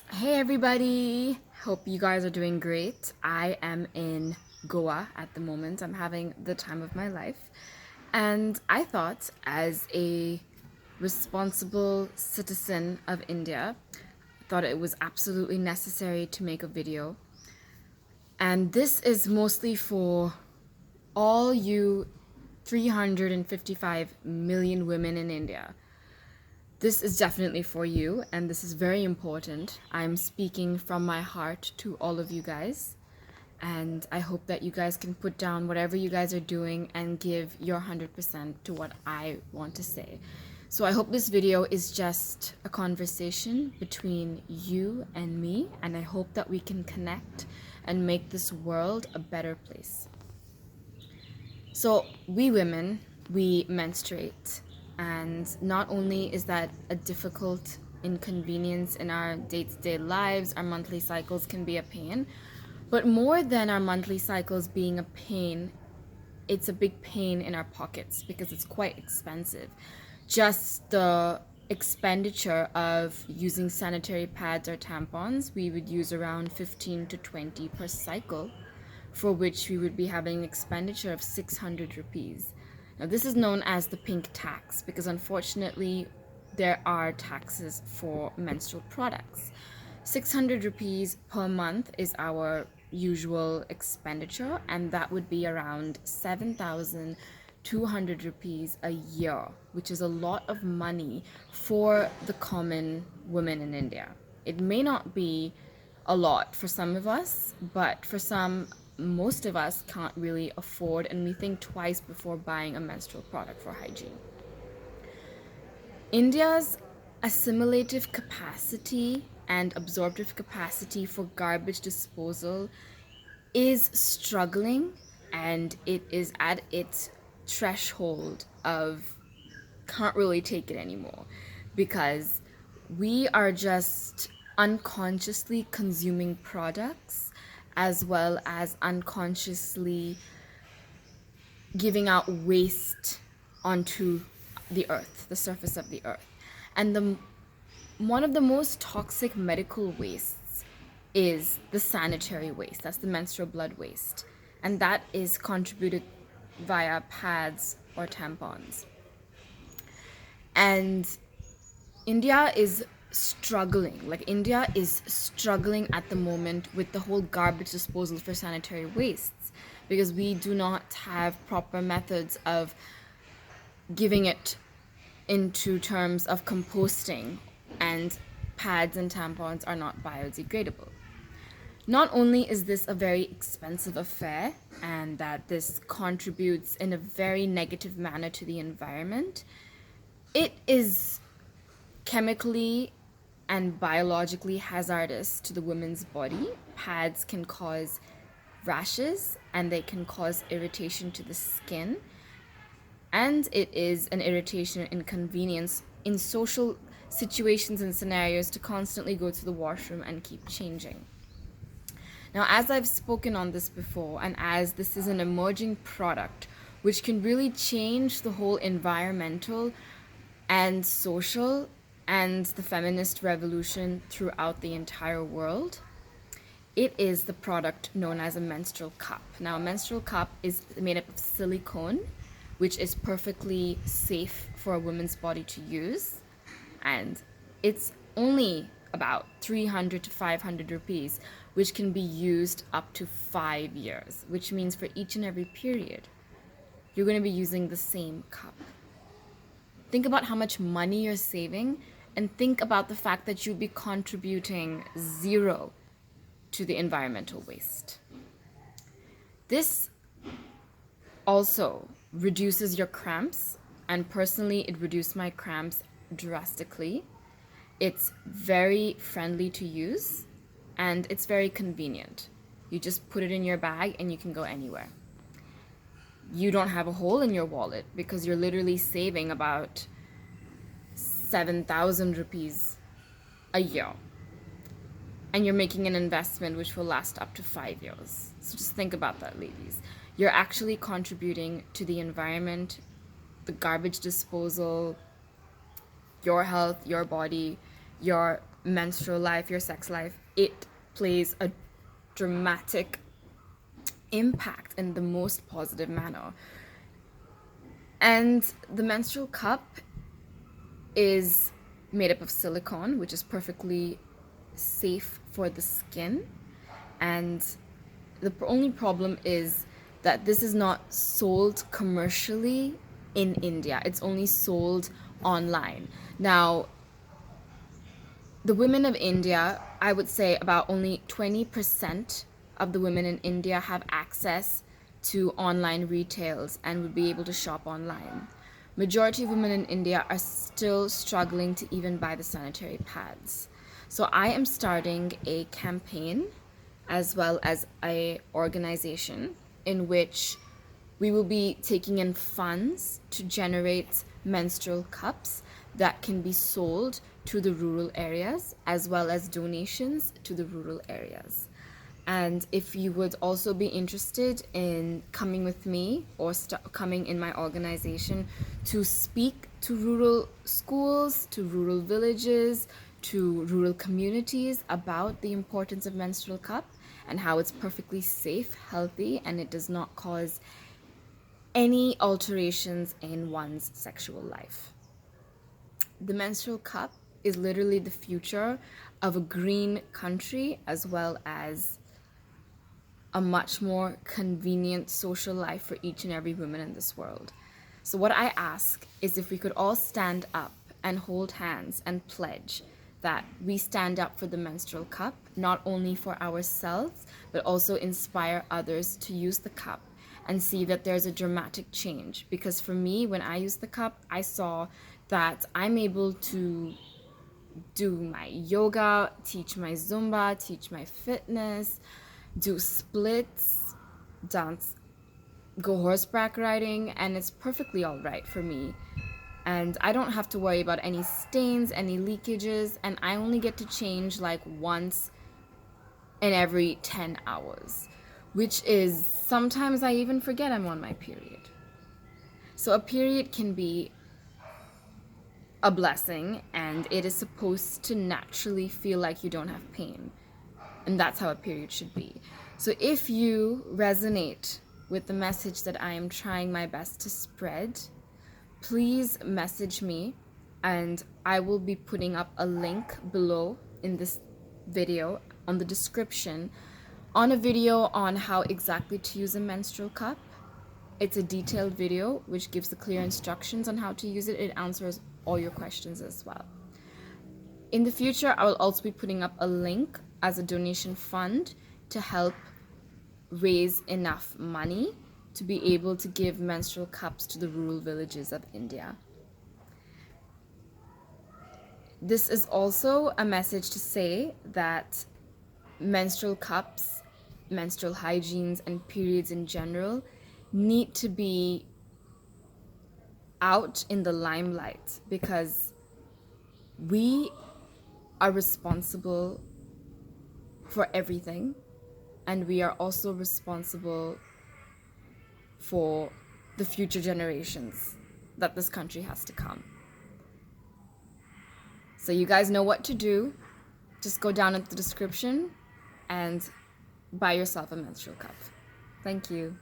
Hey everybody! Hope you guys are doing great. I am in Goa at the moment. I'm having the time of my life. And I thought, as a responsible citizen of India, thought it was absolutely necessary to make a video. And this is mostly for all you 355 million women in India. This is definitely for you, and this is very important. I'm speaking from my heart to all of you guys, and I hope that you guys can put down whatever you guys are doing and give your 100% to what I want to say. So I hope this video is just a conversation between you and me, and I hope that we can connect and make this world a better place. So, we women, we menstruate, and not only is that a difficult inconvenience in our day to day lives, our monthly cycles can be a pain, but more than our monthly cycles being a pain, it's a big pain in our pockets because it's quite expensive. Just the expenditure of using sanitary pads or tampons, we would use around 15 to 20 per cycle, for which we would be having an expenditure of 600 rupees. Now, this is known as the pink tax because unfortunately, there are taxes for menstrual products. 600 rupees per month is our usual expenditure, and that would be around 7,200 rupees a year, which is a lot of money for the common woman in India. It may not be a lot for some of us, but for most of us can't really afford, and we think twice before buying a menstrual product for hygiene. India's assimilative capacity and absorptive capacity for garbage disposal is struggling, and it is at its threshold of can't really take it anymore because we are just unconsciously consuming products as well as unconsciously giving out waste onto the earth, the surface of the earth. And one of the most toxic medical wastes is the sanitary waste. That's the menstrual blood waste. And that is contributed via pads or tampons. And India is India is struggling at the moment with the whole garbage disposal for sanitary wastes because we do not have proper methods of giving it into terms of composting, and pads and tampons are not biodegradable. Not only is this a very expensive affair and that this contributes in a very negative manner to the environment, it is chemically and biologically hazardous to the woman's body. Pads can cause rashes and they can cause irritation to the skin, and it is an irritation and inconvenience in social situations and scenarios to constantly go to the washroom and keep changing. Now, as I've spoken on this before, and as this is an emerging product which can really change the whole environmental and social and the feminist revolution throughout the entire world, it is the product known as a menstrual cup. Now, a menstrual cup is made up of silicone, which is perfectly safe for a woman's body to use, and it's only about 300 to 500 rupees, which can be used up to 5 years, which means for each and every period, you're going to be using the same cup. Think about how much money you're saving, and think about the fact that you'll be contributing zero to the environmental waste. This also reduces your cramps, and personally, it reduced my cramps drastically. It's very friendly to use, and it's very convenient. You just put it in your bag and you can go anywhere. You don't have a hole in your wallet because you're literally saving about 7,000 rupees a year. And you're making an investment which will last up to 5 years. So just think about that, ladies. You're actually contributing to the environment, the garbage disposal, your health, your body, your menstrual life, your sex life, it plays a dramatic impact in the most positive manner. And the menstrual cup is made up of silicone, which is perfectly safe for the skin. And the only problem is that this is not sold commercially in India. It's only sold online. Now, the women of India, I would say about only 20% of the women in India have access to online retails and would be able to shop online. Majority of women in India are still struggling to even buy the sanitary pads. So I am starting a campaign as well as a organization in which we will be taking in funds to generate menstrual cups that can be sold to the rural areas as well as donations to the rural areas. And if you would also be interested in coming with me or coming in my organization to speak to rural schools, to rural villages, to rural communities about the importance of menstrual cup and how it's perfectly safe, healthy, and it does not cause any alterations in one's sexual life. The menstrual cup is literally the future of a green country as well as a much more convenient social life for each and every woman in this world. So what I ask is if we could all stand up and hold hands and pledge that we stand up for the menstrual cup, not only for ourselves, but also inspire others to use the cup and see that there's a dramatic change. Because for me, when I used the cup, I saw that I'm able to do my yoga, teach my Zumba, teach my fitness, do splits, dance, go horseback riding, and it's perfectly all right for me. And I don't have to worry about any stains, any leakages, and I only get to change like once in every 10 hours, which is sometimes I even forget I'm on my period. So a period can be a blessing, and it is supposed to naturally feel like you don't have pain. And that's how a period should be. So if you resonate with the message that I am trying my best to spread, please message me, and I will be putting up a link below in this video on the description on a video on how exactly to use a menstrual cup. It's a detailed video which gives the clear instructions on how to use it. It answers all your questions as well. In the future, I will also be putting up a link as a donation fund to help raise enough money to be able to give menstrual cups to the rural villages of India. This is also a message to say that menstrual cups, menstrual hygienes, and periods in general need to be out in the limelight because we are responsible for everything, and we are also responsible for the future generations that this country has to come. So you guys know what to do. Just go down in the description and buy yourself a menstrual cup. Thank you.